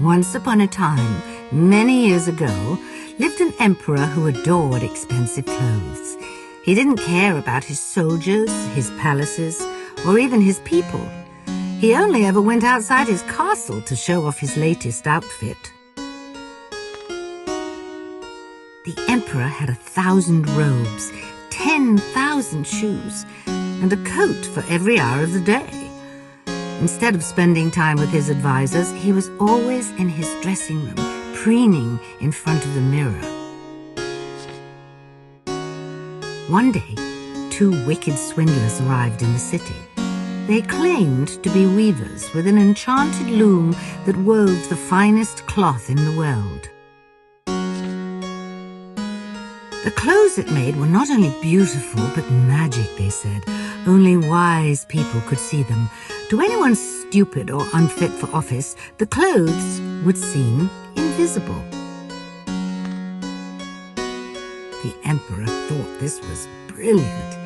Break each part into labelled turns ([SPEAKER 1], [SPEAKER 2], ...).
[SPEAKER 1] Once upon a time, many years ago, lived an emperor who adored expensive clothes. He didn't care about his soldiers, his palaces, or even his people. He only ever went outside his castle to show off his latest outfit. The emperor had 1,000 robes, 10,000 shoes, and a coat for every hour of the day. Instead of spending time with his advisors, he was always in his dressing room, preening in front of the mirror. One day, 2 wicked swindlers arrived in the city. They claimed to be weavers with an enchanted loom that wove the finest cloth in the world. The clothes it made were not only beautiful, but magic, they said. Only wise people could see them. To anyone stupid or unfit for office, the clothes would seem invisible. The emperor thought this was brilliant.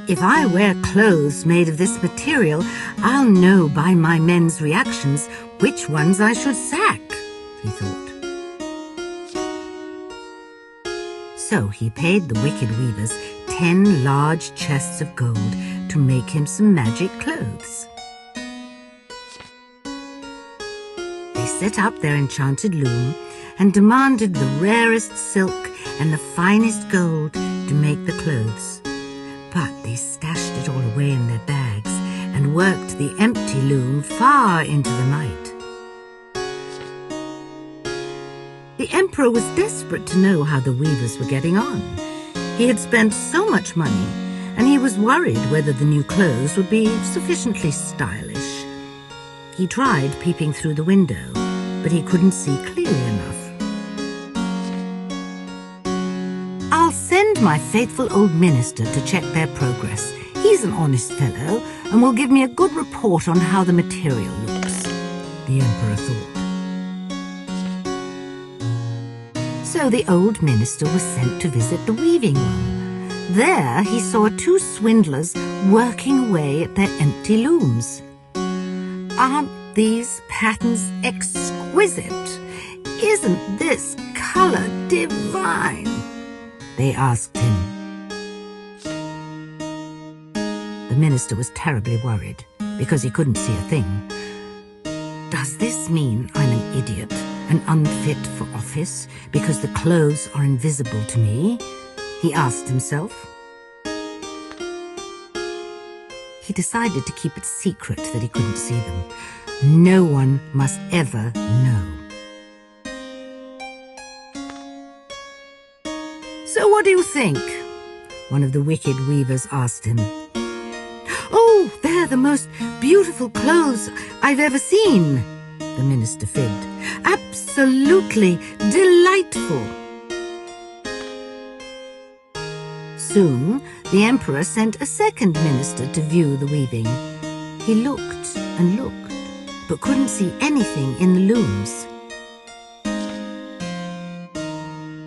[SPEAKER 1] If I wear clothes made of this material, I'll know by my men's reactions which ones I should sack, he thought. So he paid the wicked weavers 10 large chests of gold to make him some magic clothes. They set up their enchanted loom and demanded the rarest silk and the finest gold to make the clothes. But they stashed it all away in their bags and worked the empty loom far into the night. The emperor was desperate to know how the weavers were getting on. He had spent so much money, and he was worried whether the new clothes would be sufficiently stylish. He tried peeping through the window, but he couldn't see clearly enough. I'll send my faithful old minister to check their progress. He's an honest fellow and will give me a good report on how the material looks, the emperor thought. So the old minister was sent to visit the weaving room. There he saw 2 swindlers working away at their empty looms. Aren't these patterns exquisite? Isn't this colour divine? They asked him. The minister was terribly worried because he couldn't see a thing. Does this mean I'm an idiot and unfit for office because the clothes are invisible to me? He asked himself. He decided to keep it secret that he couldn't see them. No one must ever know. So what do you think? One of the wicked weavers asked him. Oh, they're the most beautiful clothes I've ever seen, the minister fibbed. Absolutely delightful. Soon, the emperor sent a second minister to view the weaving. He looked and looked, but couldn't see anything in the looms.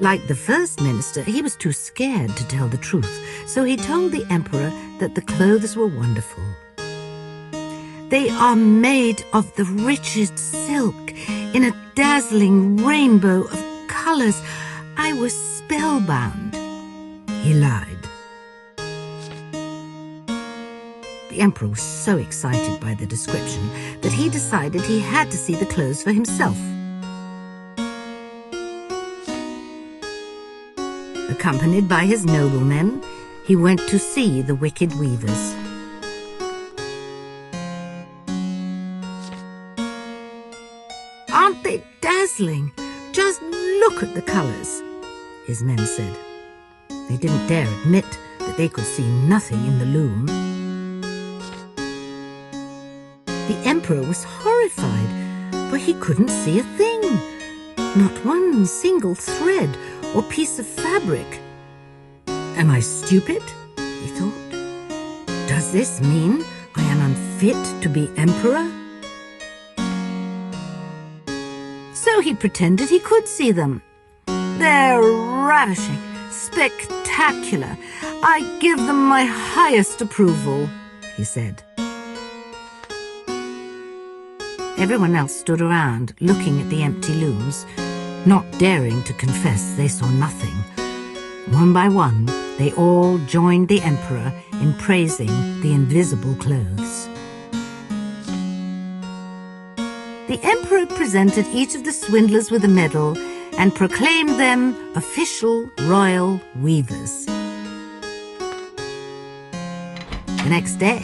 [SPEAKER 1] Like the first minister, he was too scared to tell the truth, so he told the emperor that the clothes were wonderful. They are made of the richest silk in a dazzling rainbow of colours. I was spellbound. He lied. The emperor was so excited by the description that he decided he had to see the clothes for himself. Accompanied by his noblemen, he went to see the wicked weavers. Aren't they dazzling? Just look at the colours, his men said. They didn't dare admit that they could see nothing in the loom. The emperor was horrified, for he couldn't see a thing. Not one single thread or piece of fabric. Am I stupid? He thought. Does this mean I am unfit to be emperor? So he pretended he could see them. They're ravishing, spectacular. I give them my highest approval, he said. Everyone else stood around, looking at the empty looms, not daring to confess they saw nothing. One by one, they all joined the emperor in praising the invisible clothes. The emperor presented each of the swindlers with a medal and proclaimed them official royal weavers. The next day,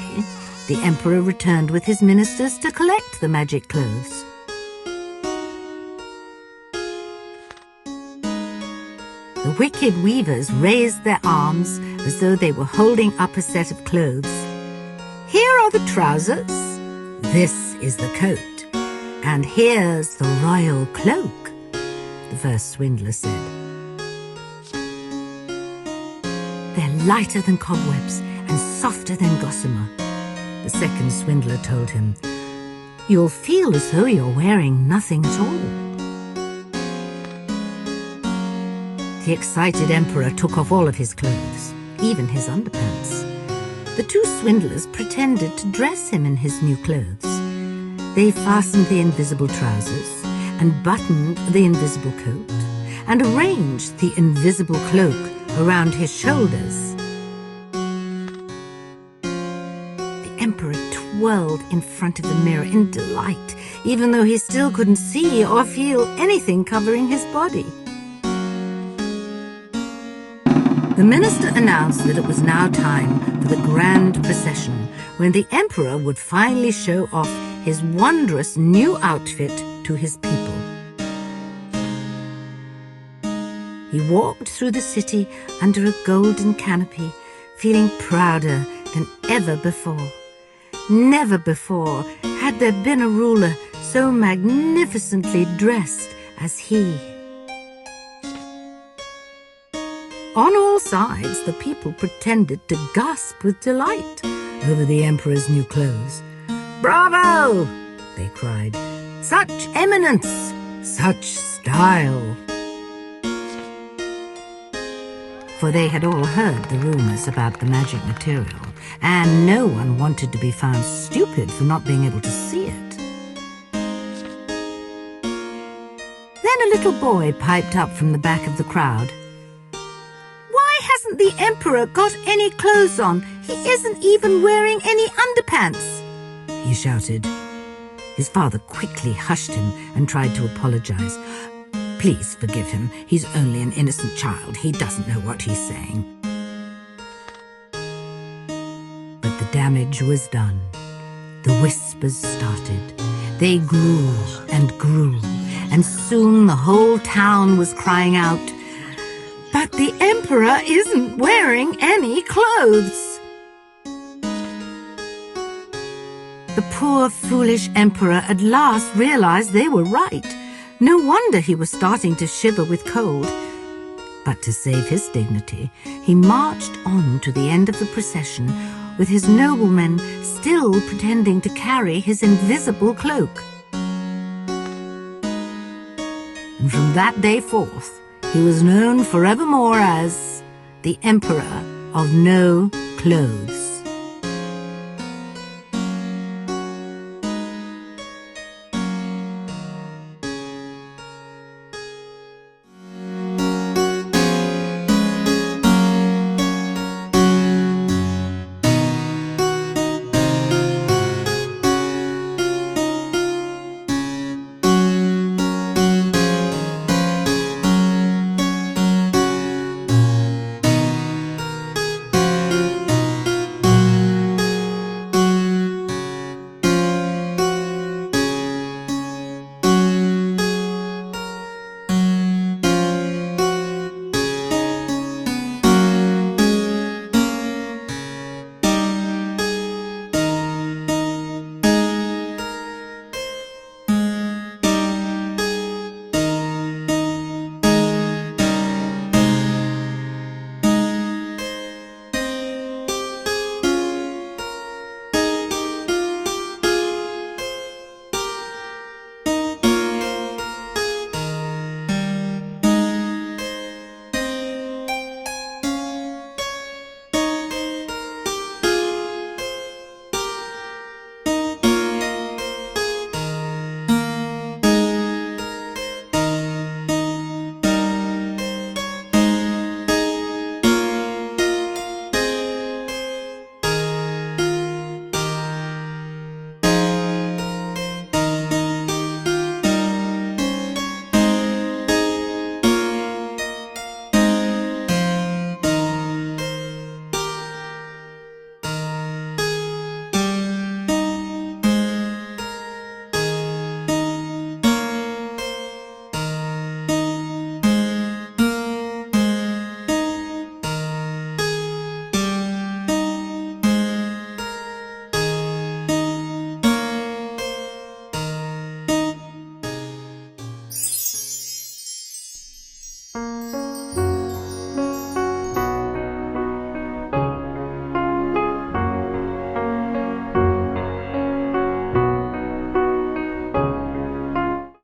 [SPEAKER 1] the emperor returned with his ministers to collect the magic clothes. The wicked weavers raised their arms as though they were holding up a set of clothes. Here are the trousers, this is the coat, and here's the royal cloak, the first swindler said. They're lighter than cobwebs and softer than gossamer, the second swindler told him. You'll feel as though you're wearing nothing at all. The excited emperor took off all of his clothes, even his underpants. The two swindlers pretended to dress him in his new clothes. They fastened the invisible trousers and buttoned the invisible coat and arranged the invisible cloak around his shoulders. The emperor twirled in front of the mirror in delight, even though he still couldn't see or feel anything covering his body. The minister announced that it was now time for the grand procession, when the emperor would finally show off his wondrous new outfit to his people. He walked through the city under a golden canopy, feeling prouder than ever before. Never before had there been a ruler so magnificently dressed as he. On all sides, the people pretended to gasp with delight over the emperor's new clothes. "Bravo!" they cried. "Such eminence! Such style!" For they had all heard the rumors about the magic material, and no one wanted to be found stupid for not being able to see it. Then a little boy piped up from the back of the crowd. "Hasn't the emperor got any clothes on? He isn't even wearing any underpants," he shouted. His father quickly hushed him and tried to apologize. "Please forgive him. He's only an innocent child. He doesn't know what he's saying." But the damage was done. The whispers started. They grew, and soon the whole town was crying out, "But the emperor isn't wearing any clothes!" The poor, foolish emperor at last realized they were right. No wonder he was starting to shiver with cold. But to save his dignity, he marched on to the end of the procession, with his noblemen still pretending to carry his invisible cloak. And from that day forth, he was known forevermore as the Emperor of No Clothes.